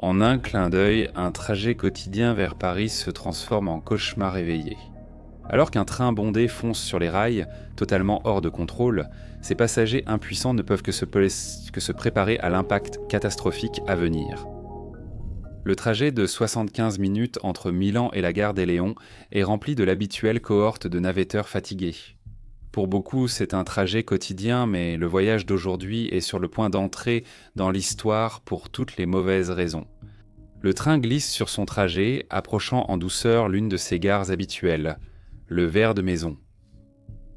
En un clin d'œil, un trajet quotidien vers Paris se transforme en cauchemar éveillé. Alors qu'un train bondé fonce sur les rails, totalement hors de contrôle, ses passagers impuissants ne peuvent que se préparer à l'impact catastrophique à venir. Le trajet de 75 minutes entre Milan et la gare des Léons est rempli de l'habituelle cohorte de navetteurs fatigués. Pour beaucoup, c'est un trajet quotidien, mais le voyage d'aujourd'hui est sur le point d'entrer dans l'histoire pour toutes les mauvaises raisons. Le train glisse sur son trajet, approchant en douceur l'une de ses gares habituelles, le Ver de Maison.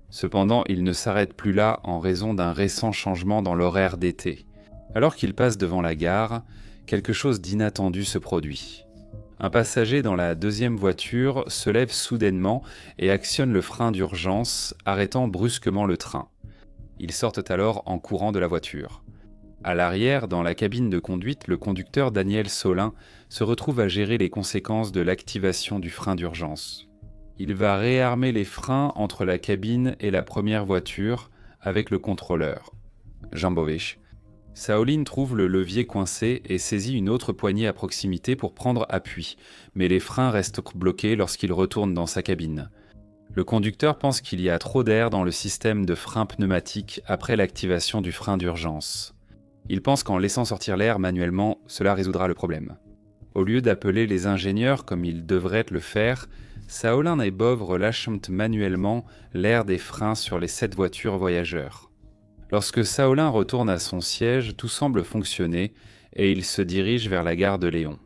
Cependant, il ne s'arrête plus là en raison d'un récent changement dans l'horaire d'été. Alors qu'il passe devant la gare, quelque chose d'inattendu se produit. Un passager dans la deuxième voiture se lève soudainement et actionne le frein d'urgence, arrêtant brusquement le train. Ils sortent alors en courant de la voiture. À l'arrière, dans la cabine de conduite, le conducteur Daniel Solin se retrouve à gérer les conséquences de l'activation du frein d'urgence. Il va réarmer les freins entre la cabine et la première voiture avec le contrôleur, Jambovich. Saoline trouve le levier coincé et saisit une autre poignée à proximité pour prendre appui, mais les freins restent bloqués lorsqu'il retourne dans sa cabine. Le conducteur pense qu'il y a trop d'air dans le système de frein pneumatique après l'activation du frein d'urgence. Il pense qu'en laissant sortir l'air manuellement, cela résoudra le problème. Au lieu d'appeler les ingénieurs comme il devrait le faire, Saolin et Bov relâchent manuellement l'air des freins sur les 7 voitures voyageurs. Lorsque Saolin retourne à son siège, tout semble fonctionner et il se dirige vers la gare de Léon.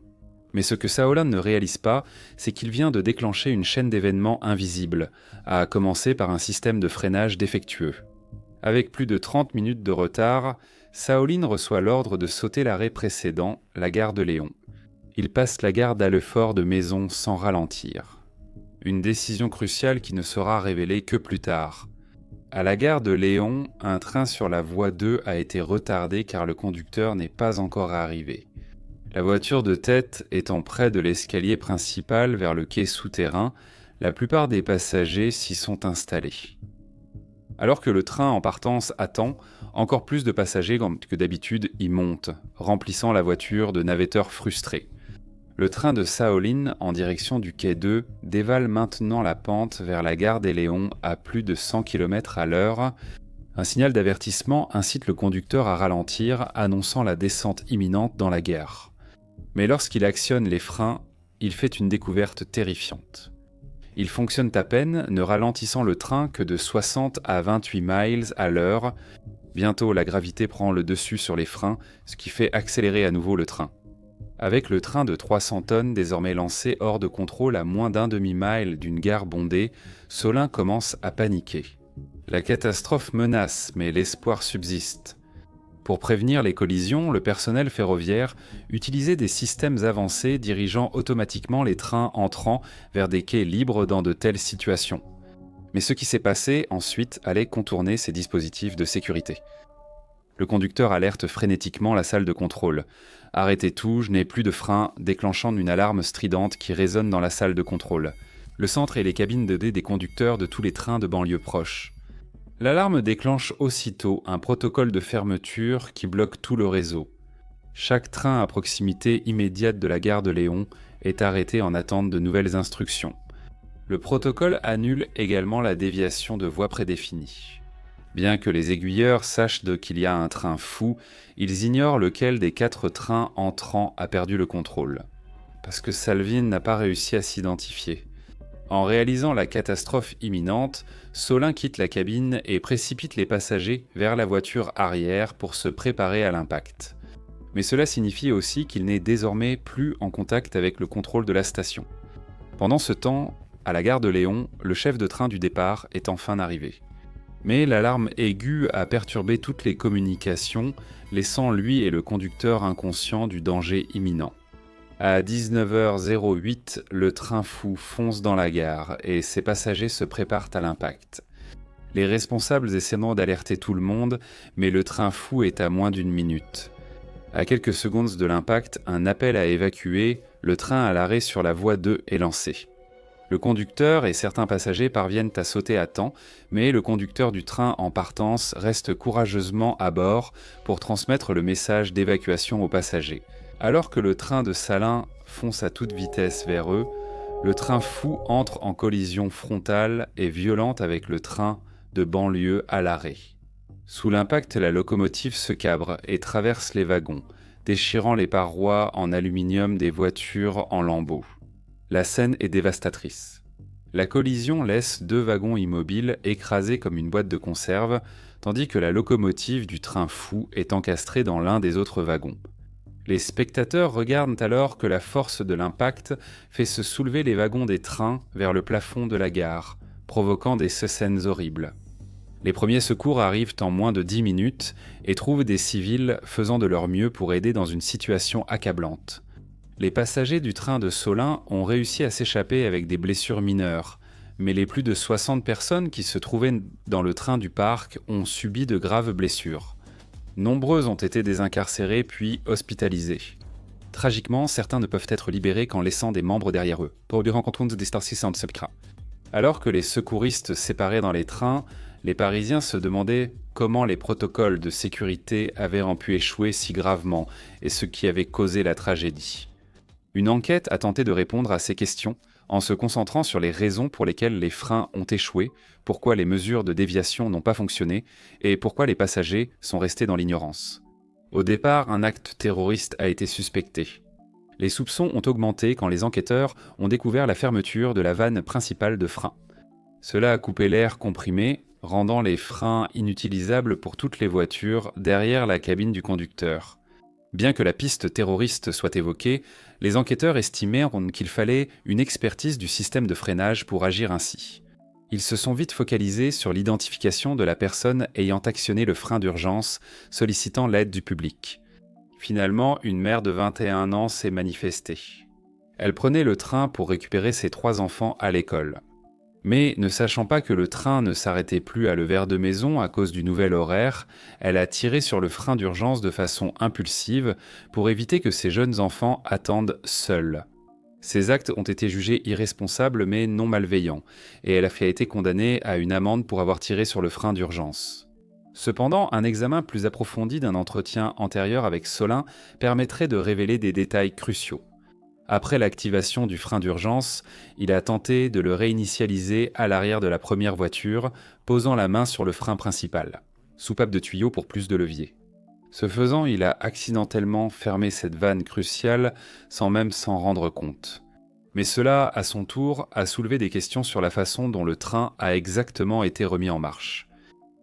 Mais ce que Saolin ne réalise pas, c'est qu'il vient de déclencher une chaîne d'événements invisibles, à commencer par un système de freinage défectueux. Avec plus de 30 minutes de retard, Saoline reçoit l'ordre de sauter l'arrêt précédent, la gare de Léon. Il passe la gare d'Allefort de Maison sans ralentir. Une décision cruciale qui ne sera révélée que plus tard. À la gare de Léon, un train sur la voie 2 a été retardé car le conducteur n'est pas encore arrivé. La voiture de tête étant près de l'escalier principal vers le quai souterrain, la plupart des passagers s'y sont installés. Alors que le train en partance attend, encore plus de passagers que d'habitude y montent, remplissant la voiture de navetteurs frustrés. Le train de Saoline, en direction du quai 2, dévale maintenant la pente vers la gare des Léons à plus de 100 km à l'heure. Un signal d'avertissement incite le conducteur à ralentir, annonçant la descente imminente dans la gare. Mais lorsqu'il actionne les freins, il fait une découverte terrifiante. Ils fonctionnent à peine, ne ralentissant le train que de 60 à 28 miles à l'heure. Bientôt, la gravité prend le dessus sur les freins, ce qui fait accélérer à nouveau le train. Avec le train de 300 tonnes désormais lancé hors de contrôle à moins d'un demi-mile d'une gare bondée, Solin commence à paniquer. La catastrophe menace, mais l'espoir subsiste. Pour prévenir les collisions, le personnel ferroviaire utilisait des systèmes avancés dirigeant automatiquement les trains entrant vers des quais libres dans de telles situations. Mais ce qui s'est passé ensuite allait contourner ces dispositifs de sécurité. Le conducteur alerte frénétiquement la salle de contrôle. Arrêtez tout, je n'ai plus de frein, déclenchant une alarme stridente qui résonne dans la salle de contrôle. Le centre et les cabines de des conducteurs de tous les trains de banlieue proches. L'alarme déclenche aussitôt un protocole de fermeture qui bloque tout le réseau. Chaque train à proximité immédiate de la gare de Léon est arrêté en attente de nouvelles instructions. Le protocole annule également la déviation de voie prédéfinie. Bien que les aiguilleurs sachent qu'il y a un train fou, ils ignorent lequel des 4 trains entrants a perdu le contrôle. Parce que Salvin n'a pas réussi à s'identifier. En réalisant la catastrophe imminente, Solin quitte la cabine et précipite les passagers vers la voiture arrière pour se préparer à l'impact. Mais cela signifie aussi qu'il n'est désormais plus en contact avec le contrôle de la station. Pendant ce temps, à la gare de Léon, le chef de train du départ est enfin arrivé. Mais l'alarme aiguë a perturbé toutes les communications, laissant lui et le conducteur inconscients du danger imminent. À 19h08, le train fou fonce dans la gare et ses passagers se préparent à l'impact. Les responsables essaieront d'alerter tout le monde, mais le train fou est à moins d'une minute. À quelques secondes de l'impact, un appel à évacuer, le train à l'arrêt sur la voie 2 est lancé. Le conducteur et certains passagers parviennent à sauter à temps, mais le conducteur du train en partance reste courageusement à bord pour transmettre le message d'évacuation aux passagers. Alors que le train de Salin fonce à toute vitesse vers eux, le train fou entre en collision frontale et violente avec le train de banlieue à l'arrêt. Sous l'impact, la locomotive se cabre et traverse les wagons, déchirant les parois en aluminium des voitures en lambeaux. La scène est dévastatrice. La collision laisse 2 wagons immobiles écrasés comme une boîte de conserve, tandis que la locomotive du train fou est encastrée dans l'un des autres wagons. Les spectateurs regardent alors que la force de l'impact fait se soulever les wagons des trains vers le plafond de la gare, provoquant des scènes horribles. Les premiers secours arrivent en moins de 10 minutes et trouvent des civils faisant de leur mieux pour aider dans une situation accablante. Les passagers du train de Solin ont réussi à s'échapper avec des blessures mineures, mais les plus de 60 personnes qui se trouvaient dans le train du parc ont subi de graves blessures. Nombreux ont été désincarcérés puis hospitalisés. Tragiquement, certains ne peuvent être libérés qu'en laissant des membres derrière eux. Alors que les secouristes séparaient dans les trains, les Parisiens se demandaient comment les protocoles de sécurité avaient pu échouer si gravement et ce qui avait causé la tragédie. Une enquête a tenté de répondre à ces questions en se concentrant sur les raisons pour lesquelles les freins ont échoué, pourquoi les mesures de déviation n'ont pas fonctionné et pourquoi les passagers sont restés dans l'ignorance. Au départ, un acte terroriste a été suspecté. Les soupçons ont augmenté quand les enquêteurs ont découvert la fermeture de la vanne principale de frein. Cela a coupé l'air comprimé, rendant les freins inutilisables pour toutes les voitures derrière la cabine du conducteur. Bien que la piste terroriste soit évoquée, les enquêteurs estimèrent qu'il fallait une expertise du système de freinage pour agir ainsi. Ils se sont vite focalisés sur l'identification de la personne ayant actionné le frein d'urgence, sollicitant l'aide du public. Finalement, une mère de 21 ans s'est manifestée. Elle prenait le train pour récupérer ses 3 enfants à l'école. Mais ne sachant pas que le train ne s'arrêtait plus à Leverdemaison à cause du nouvel horaire, elle a tiré sur le frein d'urgence de façon impulsive pour éviter que ses jeunes enfants attendent seuls. Ces actes ont été jugés irresponsables mais non malveillants, et elle a été condamnée à une amende pour avoir tiré sur le frein d'urgence. Cependant, un examen plus approfondi d'un entretien antérieur avec Solin permettrait de révéler des détails cruciaux. Après l'activation du frein d'urgence, il a tenté de le réinitialiser à l'arrière de la première voiture, posant la main sur le frein principal. Soupape de tuyau pour plus de levier. Ce faisant, il a accidentellement fermé cette vanne cruciale sans même s'en rendre compte. Mais cela, à son tour, a soulevé des questions sur la façon dont le train a exactement été remis en marche.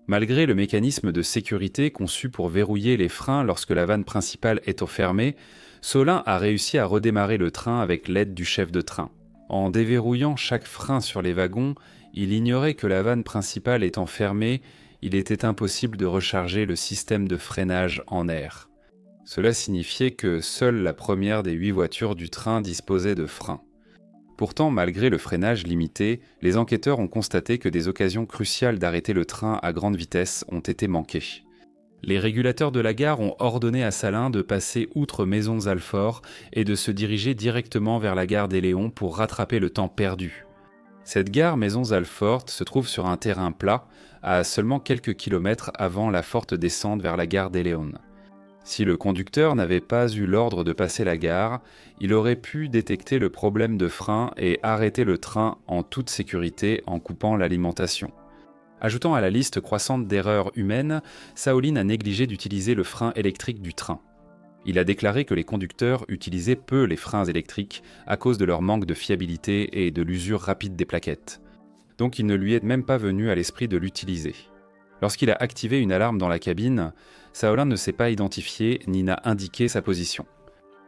Malgré le mécanisme de sécurité conçu pour verrouiller les freins lorsque la vanne principale est fermée, Solin a réussi à redémarrer le train avec l'aide du chef de train. En déverrouillant chaque frein sur les wagons, il ignorait que la vanne principale étant fermée, il était impossible de recharger le système de freinage en air. Cela signifiait que seule la première des 8 voitures du train disposait de freins. Pourtant, malgré le freinage limité, les enquêteurs ont constaté que des occasions cruciales d'arrêter le train à grande vitesse ont été manquées. Les régulateurs de la gare ont ordonné à Salin de passer outre Maisons-Alfort et de se diriger directement vers la gare des Léons pour rattraper le temps perdu. Cette gare Maisons-Alfort se trouve sur un terrain plat, à seulement quelques kilomètres avant la forte descente vers la gare des Léons. Si le conducteur n'avait pas eu l'ordre de passer la gare, il aurait pu détecter le problème de frein et arrêter le train en toute sécurité en coupant l'alimentation. Ajoutant à la liste croissante d'erreurs humaines, Saoline a négligé d'utiliser le frein électrique du train. Il a déclaré que les conducteurs utilisaient peu les freins électriques à cause de leur manque de fiabilité et de l'usure rapide des plaquettes. Donc il ne lui est même pas venu à l'esprit de l'utiliser. Lorsqu'il a activé une alarme dans la cabine, Saoline ne s'est pas identifié ni n'a indiqué sa position.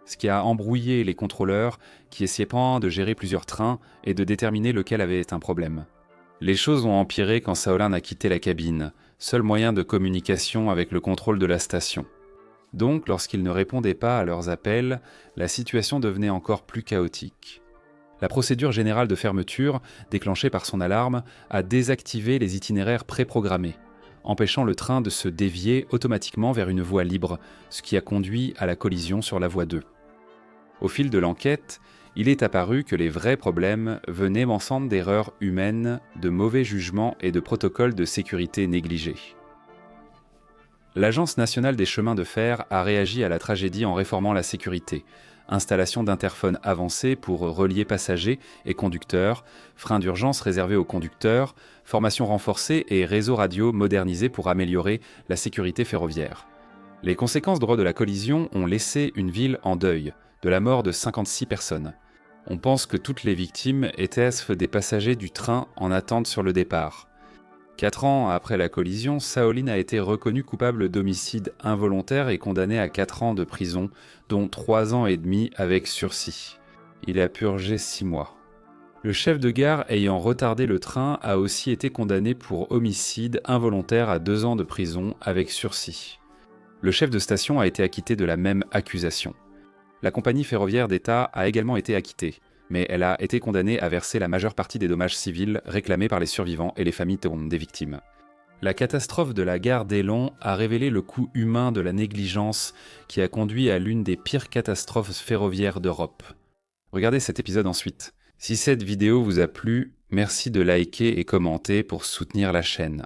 Ce qui a embrouillé les contrôleurs qui essayaient de gérer plusieurs trains et de déterminer lequel avait un problème. Les choses ont empiré quand Saoline a quitté la cabine, seul moyen de communication avec le contrôle de la station. Donc, lorsqu'il ne répondait pas à leurs appels, la situation devenait encore plus chaotique. La procédure générale de fermeture, déclenchée par son alarme, a désactivé les itinéraires préprogrammés, empêchant le train de se dévier automatiquement vers une voie libre, ce qui a conduit à la collision sur la voie 2. Au fil de l'enquête, il est apparu que les vrais problèmes venaient ensemble d'erreurs humaines, de mauvais jugements et de protocoles de sécurité négligés. L'Agence nationale des chemins de fer a réagi à la tragédie en réformant la sécurité. Installation d'interphones avancés pour relier passagers et conducteurs, freins d'urgence réservés aux conducteurs, formation renforcée et réseau radio modernisé pour améliorer la sécurité ferroviaire. Les conséquences droit de la collision ont laissé une ville en deuil, de la mort de 56 personnes. On pense que toutes les victimes étaient des passagers du train en attente sur le départ. 4 ans après la collision, Shaolin a été reconnu coupable d'homicide involontaire et condamné à 4 ans de prison, dont 3 ans et demi avec sursis. Il a purgé 6 mois. Le chef de gare ayant retardé le train a aussi été condamné pour homicide involontaire à 2 ans de prison avec sursis. Le chef de station a été acquitté de la même accusation. La compagnie ferroviaire d'État a également été acquittée, mais elle a été condamnée à verser la majeure partie des dommages civils réclamés par les survivants et les familles des victimes. La catastrophe de la gare d'Élan a révélé le coût humain de la négligence qui a conduit à l'une des pires catastrophes ferroviaires d'Europe. Regardez cet épisode ensuite. Si cette vidéo vous a plu, merci de liker et commenter pour soutenir la chaîne.